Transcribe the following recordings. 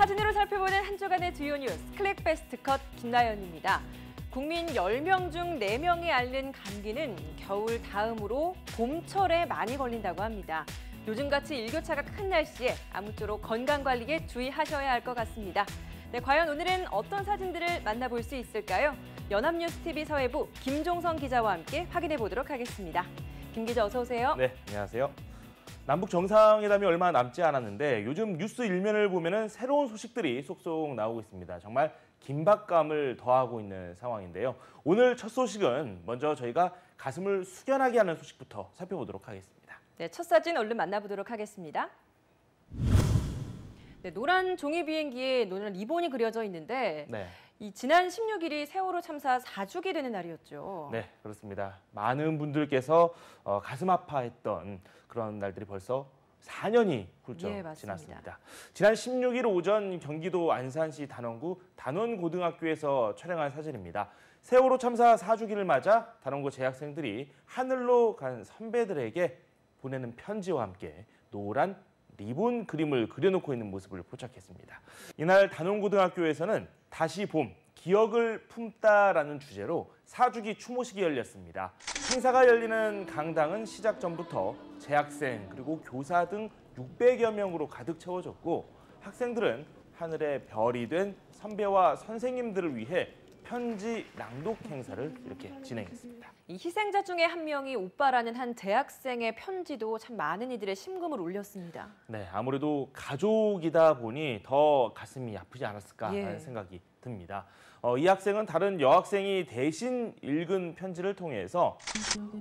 사진으로 살펴보는 한 주간의 주요 뉴스 클릭 베스트 컷 김나연입니다. 국민 10명 중 4명이 앓는 감기는 겨울 다음으로 봄철에 많이 걸린다고 합니다. 요즘같이 일교차가 큰 날씨에 아무쪼록 건강관리에 주의하셔야 할 것 같습니다. 네, 과연 오늘은 어떤 사진들을 만나볼 수 있을까요? 연합뉴스TV 서해부 김종성 기자와 함께 확인해 보도록 하겠습니다. 김 기자 어서 오세요. 네, 안녕하세요. 남북 정상회담이 얼마 남지 않았는데 요즘 뉴스 일면을 보면은 새로운 소식들이 쏙쏙 나오고 있습니다. 정말 긴박감을 더하고 있는 상황인데요. 오늘 첫 소식은 먼저 저희가 가슴을 숙연하게 하는 소식부터 살펴보도록 하겠습니다. 네, 첫 사진 얼른 만나보도록 하겠습니다. 네, 노란 종이 비행기에 노란 리본이 그려져 있는데 이 지난 16일이 세월호 참사 4주기 되는 날이었죠. 네, 그렇습니다. 많은 분들께서 가슴 아파했던 그런 날들이 벌써 4년이 훌쩍 지났습니다. 지난 16일 오전 경기도 안산시 단원구 단원고등학교에서 촬영한 사진입니다. 세월호 참사 4주기를 맞아 단원고 재학생들이 하늘로 간 선배들에게 보내는 편지와 함께 노란 리본 그림을 그려놓고 있는 모습을 포착했습니다. 이날 단원고등학교에서는 다시 봄, 기억을 품다라는 주제로 4주기 추모식이 열렸습니다. 행사가 열리는 강당은 시작 전부터 재학생 그리고 교사 등 600여 명으로 가득 채워졌고 학생들은 하늘에 별이 된 선배와 선생님들을 위해 편지 낭독 행사를 이렇게 진행했습니다. 이 희생자 중에 한 명이 오빠라는 한 대학생의 편지도 참 많은 이들의 심금을 울렸습니다. 네, 아무래도 가족이다 보니 더 가슴이 아프지 않았을까라는 생각이 듭니다. 이 학생은 다른 여학생이 대신 읽은 편지를 통해서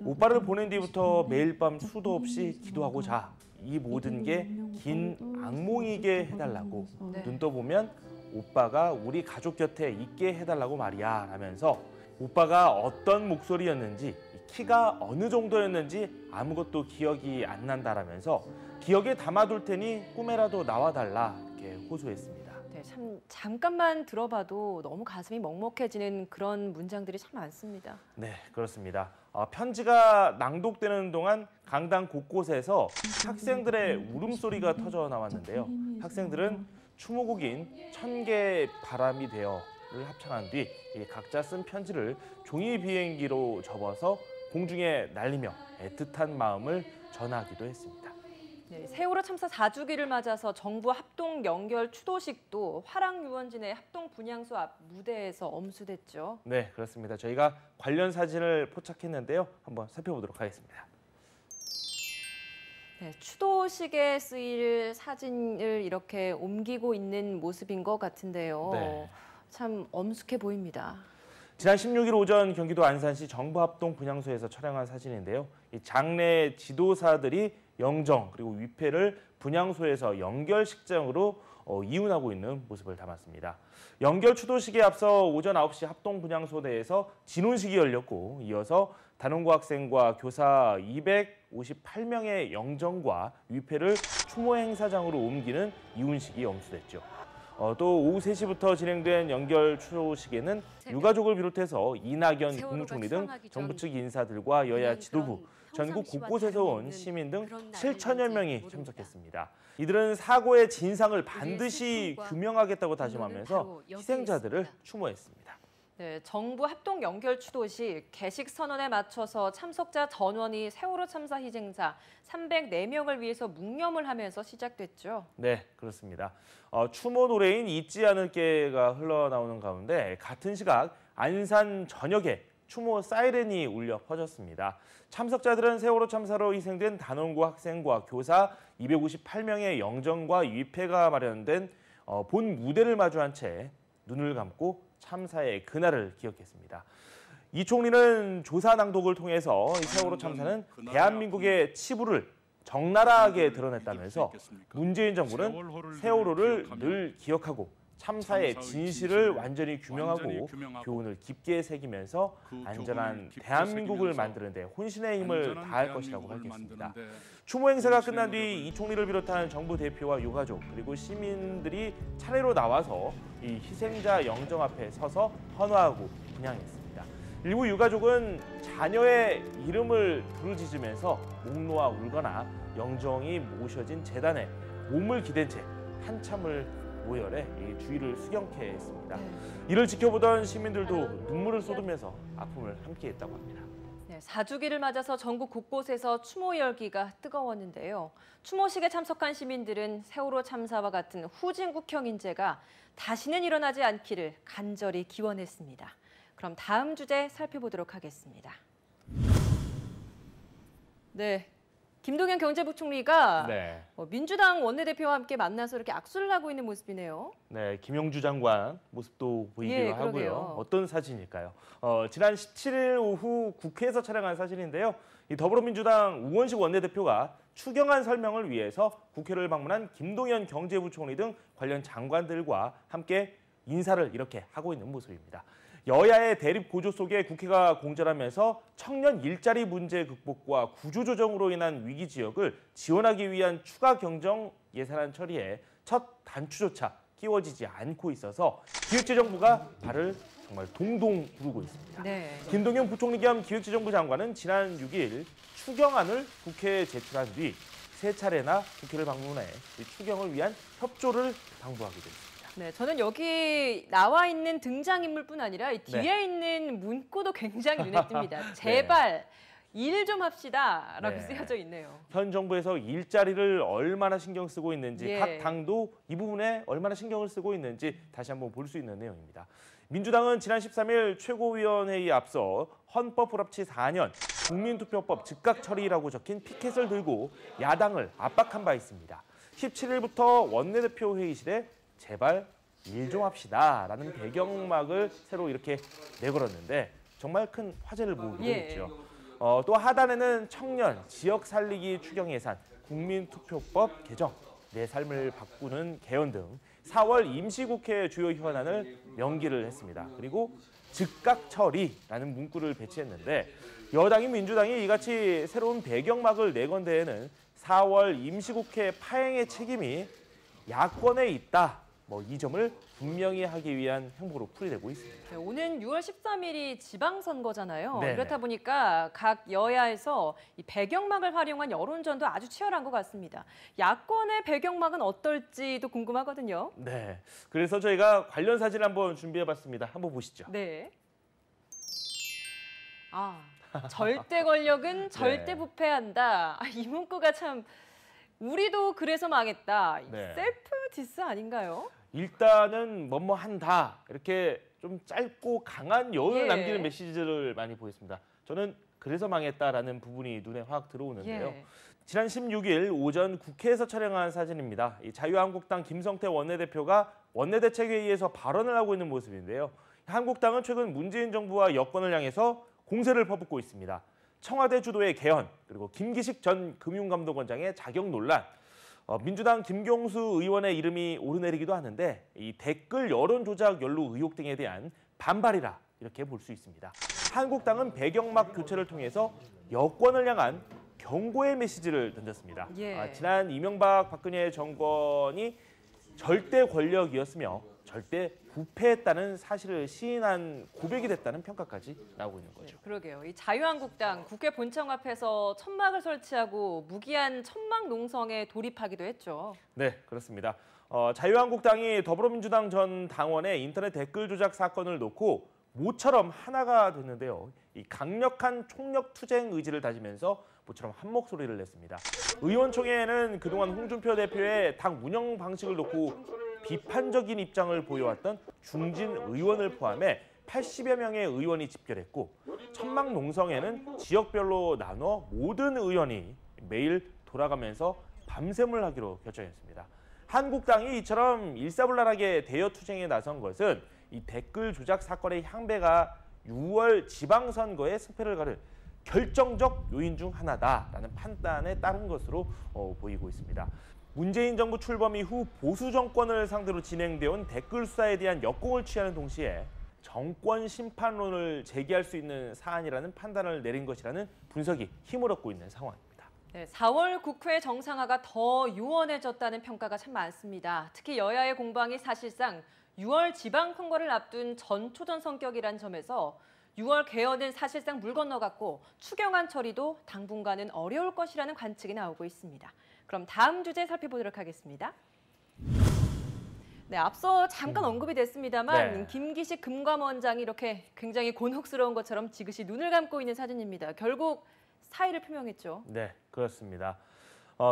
오빠를 보낸 뒤부터 매일 밤 수도 없이 기도하고 자. 이 모든 게 긴 악몽이게 해달라고. 눈 떠보면 오빠가 우리 가족 곁에 있게 해달라고 말이야 라면서 오빠가 어떤 목소리였는지 키가 어느 정도였는지 아무것도 기억이 안 난다라면서 기억에 담아둘 테니 꿈에라도 나와달라 이렇게 호소했습니다. 네, 참 잠깐만 들어봐도 너무 가슴이 먹먹해지는 그런 문장들이 참 많습니다. 네, 그렇습니다. 편지가 낭독되는 동안 강당 곳곳에서 학생들의 울음소리가 터져 나왔는데요. 학생들은 추모곡인 천개의 바람이 되어를 합창한 뒤 각자 쓴 편지를 종이 비행기로 접어서 공중에 날리며 애틋한 마음을 전하기도 했습니다. 네, 세월호 참사 4주기를 맞아서 정부 합동 연결 추도식도 화랑유원진의 합동 분향소 앞 무대에서 엄수됐죠. 네, 그렇습니다. 저희가 관련 사진을 포착했는데요. 한번 살펴보도록 하겠습니다. 네, 추도식에 쓰일 사진을 이렇게 옮기고 있는 모습인 것 같은데요. 네. 참 엄숙해 보입니다. 지난 16일 오전 경기도 안산시 정부합동 분향소에서 촬영한 사진인데요. 이 장례 지도사들이 영정 그리고 위패를 분향소에서 연결식장으로 이운하고 있는 모습을 담았습니다. 연결 추도식에 앞서 오전 9시 합동 분향소 내에서 진혼식이 열렸고 이어서 단원고 학생과 교사 258명의 영정과 위패를 추모 행사장으로 옮기는 이운식이 엄수됐죠. 또 오후 3시부터 진행된 연결 추도식에는 유가족을 비롯해서 이낙연 국무총리 등 정부 측 인사들과 여야 지도부, 전국 곳곳에서 온 시민 등 7천여 명이 참석했습니다. 이들은 사고의 진상을 반드시 규명하겠다고 다짐하면서 희생자들을 추모했습니다. 네, 정부 합동 연결 추도식 개식 선언에 맞춰서 참석자 전원이 세월호 참사 희생자 304명을 위해서 묵념을 하면서 시작됐죠. 네, 그렇습니다. 추모 노래인 잊지 않을게가 흘러나오는 가운데 같은 시각 안산 전역에 추모 사이렌이 울려 퍼졌습니다. 참석자들은 세월호 참사로 희생된 단원고 학생과 교사 258명의 영정과 위패가 마련된 본 무대를 마주한 채 눈을 감고 참사의 그날을 기억했습니다. 이 총리는 조사 낭독을 통해서 이 세월호 참사는 대한민국의 치부를 적나라하게 드러냈다면서 문재인 정부는 세월호를 늘 기억하고 참사의 진실을 완전히 규명하고 교훈을 깊게 새기면서 안전한 대한민국을 만드는 데 혼신의 힘을 다할 것이라고 밝혔습니다. 추모 행사가 끝난 뒤 이 총리를 비롯한 정부 대표와 유가족 그리고 시민들이 차례로 나와서 이 희생자 영정 앞에 서서 헌화하고 분향했습니다. 일부 유가족은 자녀의 이름을 부르짖으면서 목 놓아 울거나 영정이 모셔진 재단에 몸을 기댄 채 한참을 모열에 이 주의를 수경케 했습니다. 이를 지켜보던 시민들도 눈물을 쏟으면서 아픔을 함께했다고 합니다. 네, 4주기를 맞아서 전국 곳곳에서 추모 열기가 뜨거웠는데요. 추모식에 참석한 시민들은 세월호 참사와 같은 후진국형 인재가 다시는 일어나지 않기를 간절히 기원했습니다. 그럼 다음 주제 살펴보도록 하겠습니다. 네, 김동연 경제부총리가 민주당 원내대표와 함께 만나서 이렇게 악수를 하고 있는 모습이네요. 네, 김용주 장관 모습도 보이기도 하고요. 어떤 사진일까요? 지난 17일 오후 국회에서 촬영한 사진인데요. 이 더불어민주당 우원식 원내대표가 추경안 설명을 위해서 국회를 방문한 김동연 경제부총리 등 관련 장관들과 함께 인사를 이렇게 하고 있는 모습입니다. 여야의 대립 고조 속에 국회가 공전하면서 청년 일자리 문제 극복과 구조조정으로 인한 위기 지역을 지원하기 위한 추가 경정 예산안 처리에 첫 단추조차 끼워지지 않고 있어서 기획재정부가 발을 정말 동동 구르고 있습니다. 김동연 부총리 겸 기획재정부 장관은 지난 6일 추경안을 국회에 제출한 뒤 세 차례나 국회를 방문해 추경을 위한 협조를 당부하게 됐습니다. 네, 저는 여기 나와 있는 등장인물뿐 아니라 이 뒤에 있는 문구도 굉장히 눈에 띕니다. 제발 일 좀 합시다라고 쓰여져 있네요. 현 정부에서 일자리를 얼마나 신경 쓰고 있는지 각 당도 이 부분에 얼마나 신경을 쓰고 있는지 다시 한번 볼 수 있는 내용입니다. 민주당은 지난 13일 최고위원회의에 앞서 헌법 불합치 4년 국민투표법 즉각 처리라고 적힌 피켓을 들고 야당을 압박한 바 있습니다. 17일부터 원내대표 회의실에 제발 일 좀 합시다라는 배경막을 새로 이렇게 내걸었는데 정말 큰 화제를 모으기도 했죠. 또 하단에는 청년, 지역 살리기 추경 예산, 국민투표법 개정, 내 삶을 바꾸는 개헌 등 4월 임시국회 주요 현안을 명기를 했습니다. 그리고 즉각 처리라는 문구를 배치했는데 여당인 민주당이 이같이 새로운 배경막을 내건 데에는 4월 임시국회 파행의 책임이 야권에 있다. 이 점을 분명히 하기 위한 행보로 풀이되고 있습니다. 네, 오는 6월 13일이 지방선거잖아요. 그렇다 보니까 각 여야에서 이 배경막을 활용한 여론전도 아주 치열한 것 같습니다. 야권의 배경막은 어떨지도 궁금하거든요. 네, 그래서 저희가 관련 사진을 한번 준비해봤습니다. 한번 보시죠. 네. 절대 권력은 절대 부패한다. 이 문구가 참 우리도 그래서 망했다. 셀프 디스 아닌가요? 일단은 뭐뭐 한다. 이렇게 좀 짧고 강한 여운을 남기는 메시지를 많이 보였습니다. 저는 그래서 망했다라는 부분이 눈에 확 들어오는데요. 지난 16일 오전 국회에서 촬영한 사진입니다. 이 자유한국당 김성태 원내대표가 원내대책회의에서 발언을 하고 있는 모습인데요. 한국당은 최근 문재인 정부와 여권을 향해서 공세를 퍼붓고 있습니다. 청와대 주도의 개헌, 그리고 김기식 전 금융감독원장의 자격 논란, 민주당 김경수 의원의 이름이 오르내리기도 하는데 이 댓글 여론 조작 연루 의혹 등에 대한 반발이라 이렇게 볼 수 있습니다. 한국당은 배경막 교체를 통해서 여권을 향한 경고의 메시지를 던졌습니다. 지난 이명박 박근혜 정권이 절대 권력이었으며 절대 부패했다는 사실을 시인한 고백이 됐다는 평가까지 나오고 있는 거죠. 그러게요. 이 자유한국당 국회 본청 앞에서 천막을 설치하고 무기한 천막 농성에 돌입하기도 했죠. 네, 그렇습니다. 자유한국당이 더불어민주당 전 당원의 인터넷 댓글 조작 사건을 놓고 모처럼 하나가 됐는데요. 이 강력한 총력 투쟁 의지를 다지면서 모처럼 한 목소리를 냈습니다. 의원총회에는 그동안 홍준표 대표의 당 운영 방식을 놓고 비판적인 입장을 보여왔던 중진 의원을 포함해 80여 명의 의원이 집결했고 천막 농성에는 지역별로 나눠 모든 의원이 매일 돌아가면서 밤샘을 하기로 결정했습니다. 한국당이 이처럼 일사불란하게 대여 투쟁에 나선 것은 이 댓글 조작 사건의 향배가 6월 지방선거의 승패를 가를 결정적 요인 중 하나다라는 판단에 따른 것으로 보이고 있습니다. 문재인 정부 출범 이후 보수 정권을 상대로 진행되어온 댓글 수사에 대한 역공을 취하는 동시에 정권 심판론을 제기할 수 있는 사안이라는 판단을 내린 것이라는 분석이 힘을 얻고 있는 상황입니다. 네, 4월 국회 정상화가 더 요원해졌다는 평가가 참 많습니다. 특히 여야의 공방이 사실상 6월 지방선거를 앞둔 전초전 성격이란 점에서 6월 개헌은 사실상 물 건너갔고 추경안 처리도 당분간은 어려울 것이라는 관측이 나오고 있습니다. 그럼 다음 주제 살펴보도록 하겠습니다. 네, 앞서 잠깐 언급이 됐습니다만 네. 김기식 금감원장이 이렇게 굉장히 곤혹스러운 것처럼 지그시 눈을 감고 있는 사진입니다. 결국 사의를 표명했죠. 네, 그렇습니다.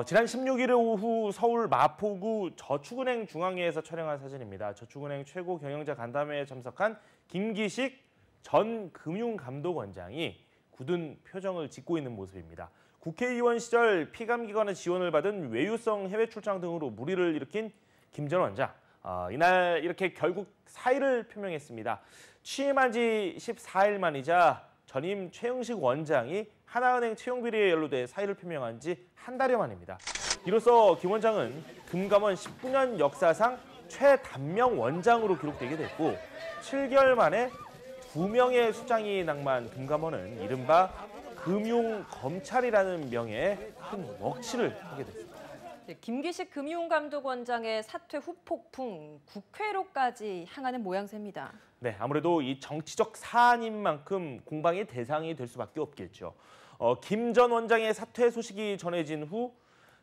지난 16일 오후 서울 마포구 저축은행 중앙회에서 촬영한 사진입니다. 저축은행 최고 경영자 간담회에 참석한 김기식 전 금융감독원장이 굳은 표정을 짓고 있는 모습입니다. 국회의원 시절 피감기관의 지원을 받은 외유성 해외 출장 등으로 물의를 일으킨 김 전 원장. 이날 이렇게 결국 사의를 표명했습니다. 취임한 지 14일 만이자 전임 최영식 원장이 하나은행 채용 비리에 연루돼 사의를 표명한 지 한 달여 만입니다. 이로써 김 원장은 금감원 19년 역사상 최단명 원장으로 기록되게 됐고 7개월 만에 2명의 수장이 낭만 금감원은 이른바 금융검찰이라는 명예에 큰 먹칠을 하게 됐습니다. 네, 김기식 금융감독원장의 사퇴 후폭풍 국회로까지 향하는 모양새입니다. 네, 아무래도 이 정치적 사안인 만큼 공방의 대상이 될 수밖에 없겠죠. 김 전 원장의 사퇴 소식이 전해진 후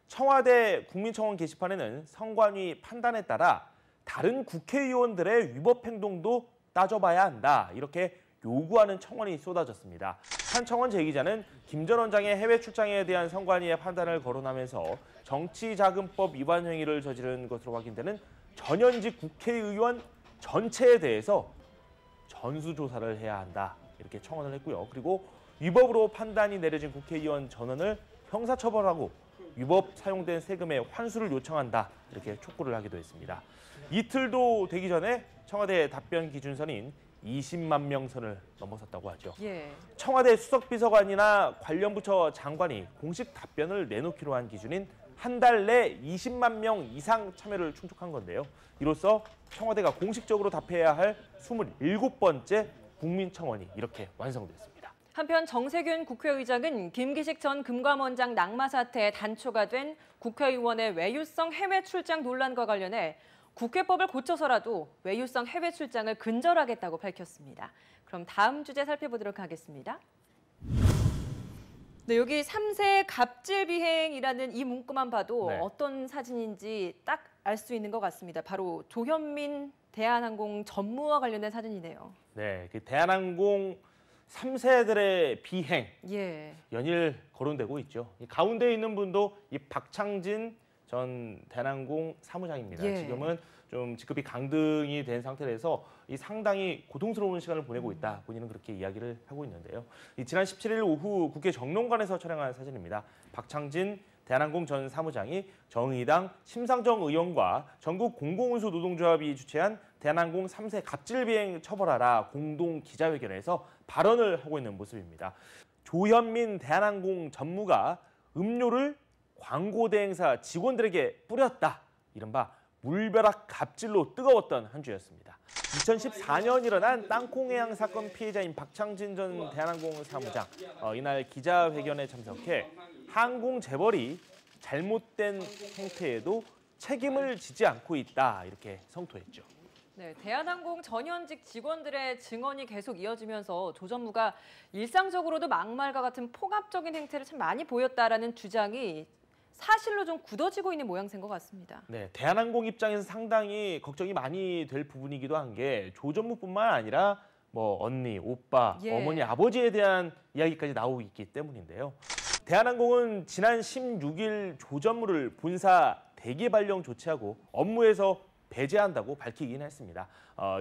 청와대 국민청원 게시판에는 선관위 판단에 따라 다른 국회의원들의 위법 행동도 따져봐야 한다. 이렇게 요구하는 청원이 쏟아졌습니다. 한 청원 제기자는 김 전 원장의 해외 출장에 대한 선관위의 판단을 거론하면서 정치자금법 위반 행위를 저지른 것으로 확인되는 전현직 국회의원 전체에 대해서 전수조사를 해야 한다. 이렇게 청원을 했고요. 그리고 위법으로 판단이 내려진 국회의원 전원을 형사처벌하고 위법 사용된 세금의 환수를 요청한다. 이렇게 촉구를 하기도 했습니다. 이틀도 되기 전에 청와대 답변 기준선인 20만 명 선을 넘어섰다고 하죠. 예. 청와대 수석비서관이나 관련 부처 장관이 공식 답변을 내놓기로 한 기준인 한 달 내 20만 명 이상 참여를 충족한 건데요. 이로써 청와대가 공식적으로 답해야 할 27번째 국민청원이 이렇게 완성됐습니다. 한편 정세균 국회의장은 김기식 전 금감원장 낙마 사태에 단초가 된 국회의원의 외유성 해외 출장 논란과 관련해 국회법을 고쳐서라도 외유성 해외 출장을 근절하겠다고 밝혔습니다. 그럼 다음 주제 살펴보도록 하겠습니다. 네, 여기 3세 갑질 비행이라는 이 문구만 봐도 네. 어떤 사진인지 딱 알 수 있는 것 같습니다. 바로 조현민 대한항공 전무와 관련된 사진이네요. 네, 그 대한항공 3세들의 비행 예. 연일 거론되고 있죠. 이 가운데 있는 분도 이 박창진 전 대한항공 사무장입니다. 예. 지금은 좀 직급이 강등이 된 상태라서 이 상당히 고통스러운 시간을 보내고 있다. 본인은 그렇게 이야기를 하고 있는데요. 지난 17일 오후 국회 정론관에서 촬영한 사진입니다. 박창진 대한항공 전 사무장이 정의당 심상정 의원과 전국 공공운수 노동조합이 주최한 대한항공 3세 갑질 비행 처벌하라 공동 기자회견에서 발언을 하고 있는 모습입니다. 조현민 대한항공 전무가 음료를 광고 대행사 직원들에게 뿌렸다. 이른바 물벼락 갑질로 뜨거웠던 한 주였습니다. 2014년 일어난 땅콩해양 사건 피해자인 박창진 전 대한항공 사무장. 이날 기자회견에 참석해 항공 재벌이 잘못된 행태에도 책임을 지지 않고 있다. 이렇게 성토했죠. 네, 대한항공 전현직 직원들의 증언이 계속 이어지면서 조 전무가 일상적으로도 막말과 같은 폭압적인 행태를 참 많이 보였다라는 주장이 사실로 좀 굳어지고 있는 모양새인 것 같습니다. 네, 대한항공 입장에서 상당히 걱정이 많이 될 부분이기도 한 게 조 전무뿐만 아니라 뭐 언니, 오빠, 예. 어머니, 아버지에 대한 이야기까지 나오고 있기 때문인데요. 대한항공은 지난 16일 조 전무를 본사 대기 발령 조치하고 업무에서 배제한다고 밝히긴 했습니다.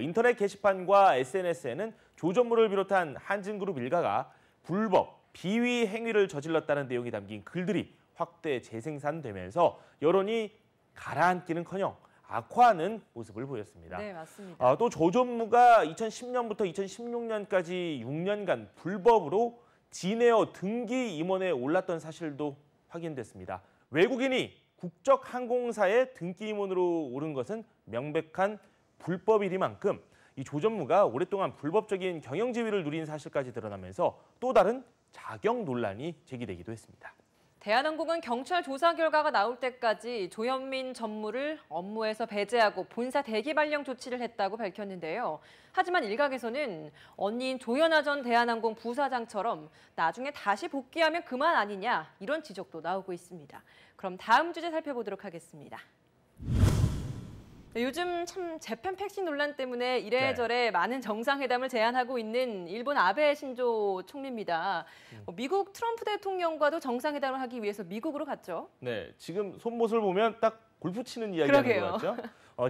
인터넷 게시판과 SNS에는 조 전무를 비롯한 한진그룹 일가가 불법, 비위 행위를 저질렀다는 내용이 담긴 글들이 확대 재생산되면서 여론이 가라앉기는커녕 악화하는 모습을 보였습니다. 네, 맞습니다. 또 조 전무가 2010년부터 2016년까지 6년간 불법으로 진에어 등기 임원에 올랐던 사실도 확인됐습니다. 외국인이 국적 항공사의 등기 임원으로 오른 것은 명백한 불법이리만큼 이 조 전무가 오랫동안 불법적인 경영 지위를 누린 사실까지 드러나면서 또 다른 자격 논란이 제기되기도 했습니다. 대한항공은 경찰 조사 결과가 나올 때까지 조현민 전무를 업무에서 배제하고 본사 대기 발령 조치를 했다고 밝혔는데요. 하지만 일각에서는 언니인 조현아 전 대한항공 부사장처럼 나중에 다시 복귀하면 그만 아니냐 이런 지적도 나오고 있습니다. 그럼 다음 주제 살펴보도록 하겠습니다. 네, 요즘 참 재팬 백신 논란 때문에 이래저래 많은 정상회담을 제안하고 있는 일본 아베 신조 총리입니다. 미국 트럼프 대통령과도 정상회담을 하기 위해서 미국으로 갔죠. 네, 지금 손모습을 보면 딱 골프 치는 이야기하는 것 같죠?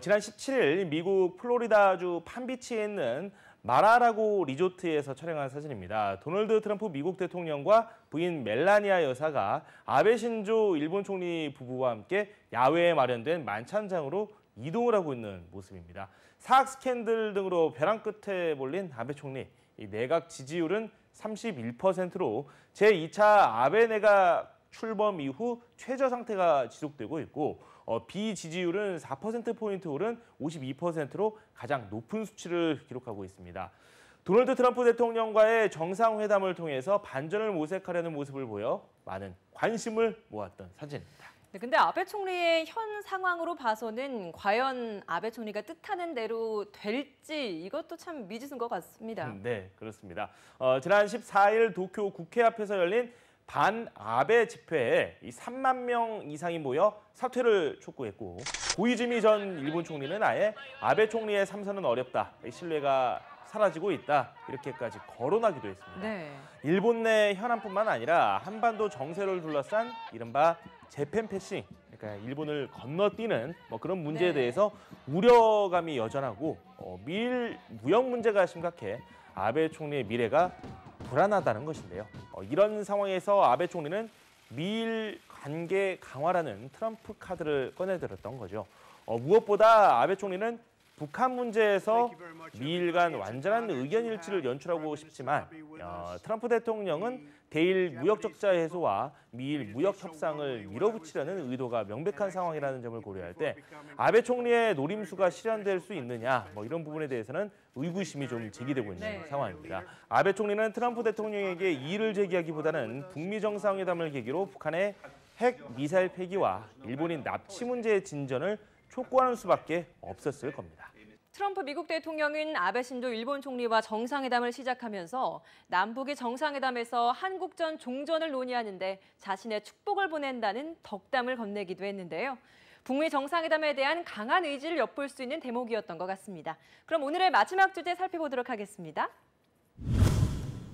지난 17일 미국 플로리다주 판비치에 있는 마라라고 리조트에서 촬영한 사진입니다. 도널드 트럼프 미국 대통령과 부인 멜라니아 여사가 아베 신조 일본 총리 부부와 함께 야외에 마련된 만찬장으로 이동을 하고 있는 모습입니다. 사학 스캔들 등으로 벼랑 끝에 몰린 아베 총리. 이 내각 지지율은 31%로 제2차 아베 내각 출범 이후 최저 상태가 지속되고 있고 비지지율은 4%포인트 오른 52%로 가장 높은 수치를 기록하고 있습니다. 도널드 트럼프 대통령과의 정상회담을 통해서 반전을 모색하려는 모습을 보여 많은 관심을 모았던 사진입니다. 네, 근데 아베 총리의 현 상황으로 봐서는 과연 아베 총리가 뜻하는 대로 될지 이것도 참 미지수인 것 같습니다. 네, 그렇습니다. 지난 14일 도쿄 국회 앞에서 열린 반 아베 집회에 3만 명 이상이 모여 사퇴를 촉구했고 고이즈미 전 일본 총리는 아예 아베 총리의 삼선은 어렵다, 신뢰가 사라지고 있다 이렇게까지 거론하기도 했습니다. 네. 일본 내 현안뿐만 아니라 한반도 정세를 둘러싼 이른바 재팬 패싱, 그러니까 일본을 건너뛰는 그런 문제에 대해서 우려감이 여전하고 미일 무역 문제가 심각해 아베 총리의 미래가 불안하다는 것인데요. 이런 상황에서 아베 총리는 미일 관계 강화라는 트럼프 카드를 꺼내들었던 거죠. 무엇보다 아베 총리는 북한 문제에서 미일 간 완전한 의견 일치를 연출하고 싶지만 트럼프 대통령은 대일 무역 적자 해소와 미일 무역 협상을 밀어붙이려는 의도가 명백한 상황이라는 점을 고려할 때 아베 총리의 노림수가 실현될 수 있느냐 이런 부분에 대해서는 의구심이 좀 제기되고 있는 상황입니다. 아베 총리는 트럼프 대통령에게 이의를 제기하기보다는 북미 정상회담을 계기로 북한의 핵 미사일 폐기와 일본인 납치 문제의 진전을 촉구하는 수밖에 없었을 겁니다. 트럼프 미국 대통령은 아베 신조 일본 총리와 정상회담을 시작하면서 남북의 정상회담에서 한국전 종전을 논의하는데 자신의 축복을 보낸다는 덕담을 건네기도 했는데요. 북미 정상회담에 대한 강한 의지를 엿볼 수 있는 대목이었던 것 같습니다. 그럼 오늘의 마지막 주제 살펴보도록 하겠습니다.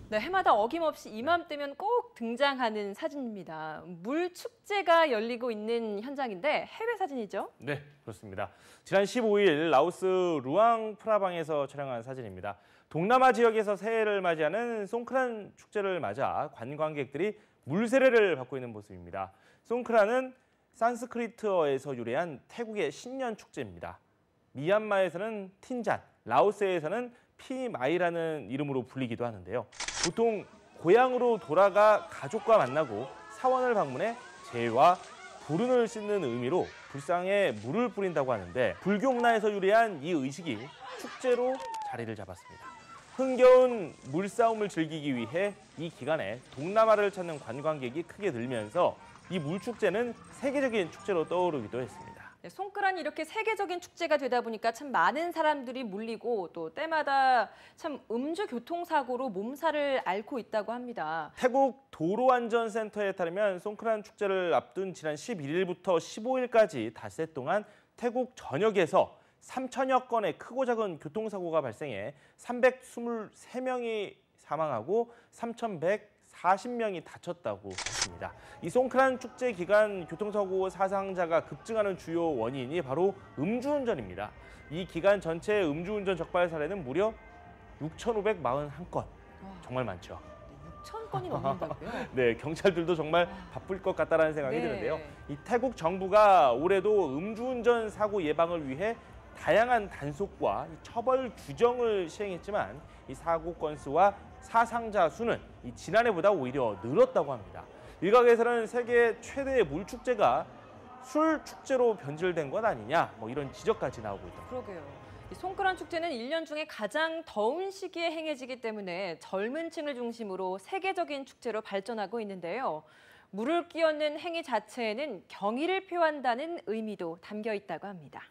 네, 해마다 어김없이 이맘때면 꼭 등장하는 사진입니다. 물 축제가 열리고 있는 현장인데 해외 사진이죠? 네, 그렇습니다. 지난 15일 라오스 루앙 프라방에서 촬영한 사진입니다. 동남아 지역에서 새해를 맞이하는 송크란 축제를 맞아 관광객들이 물세례를 받고 있는 모습입니다. 송크란은 산스크리트어에서 유래한 태국의 신년 축제입니다. 미얀마에서는 틴잔, 라오스에서는 피마이라는 이름으로 불리기도 하는데요. 보통 고향으로 돌아가 가족과 만나고 사원을 방문해 재와 불운을 씻는 의미로 불상에 물을 뿌린다고 하는데 불교 문화에서 유래한 이 의식이 축제로 자리를 잡았습니다. 흥겨운 물싸움을 즐기기 위해 이 기간에 동남아를 찾는 관광객이 크게 늘면서 이 물축제는 세계적인 축제로 떠오르기도 했습니다. 네, 송크란이 이렇게 세계적인 축제가 되다 보니까 참 많은 사람들이 몰리고 또 때마다 참 음주 교통사고로 몸살을 앓고 있다고 합니다. 태국 도로안전센터에 따르면 송크란 축제를 앞둔 지난 11일부터 15일까지 닷새 동안 태국 전역에서 3천여 건의 크고 작은 교통사고가 발생해 323명이 사망하고 3,140명이 다쳤다고 했습니다. 이 송크란 축제 기간 교통사고 사상자가 급증하는 주요 원인이 바로 음주운전입니다. 이 기간 전체 음주운전 적발 사례는 무려 6,541건. 정말 많죠. 6,000건이 넘는다고요? 네, 경찰들도 정말 바쁠 것 같다라는 생각이 네. 드는데요. 이 태국 정부가 올해도 음주운전 사고 예방을 위해 다양한 단속과 처벌 규정을 시행했지만 이 사고 건수와 사상자 수는 이 지난해보다 오히려 늘었다고 합니다. 일각에서는 세계 최대의 물축제가 술 축제로 변질된 것 아니냐 이런 지적까지 나오고 있다. 그러게요. 이 송크란 축제는 1년 중에 가장 더운 시기에 행해지기 때문에 젊은 층을 중심으로 세계적인 축제로 발전하고 있는데요. 물을 끼얹는 행위 자체에는 경의를 표한다는 의미도 담겨 있다고 합니다.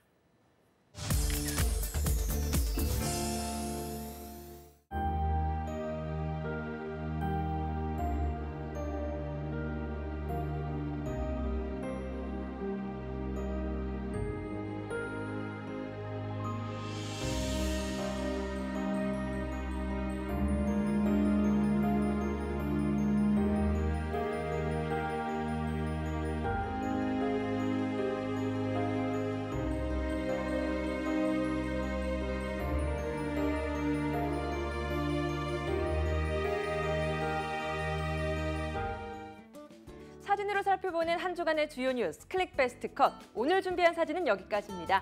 사진으로 살펴보는 한 주간의 주요 뉴스 클릭 베스트 컷. 오늘 준비한 사진은 여기까지입니다.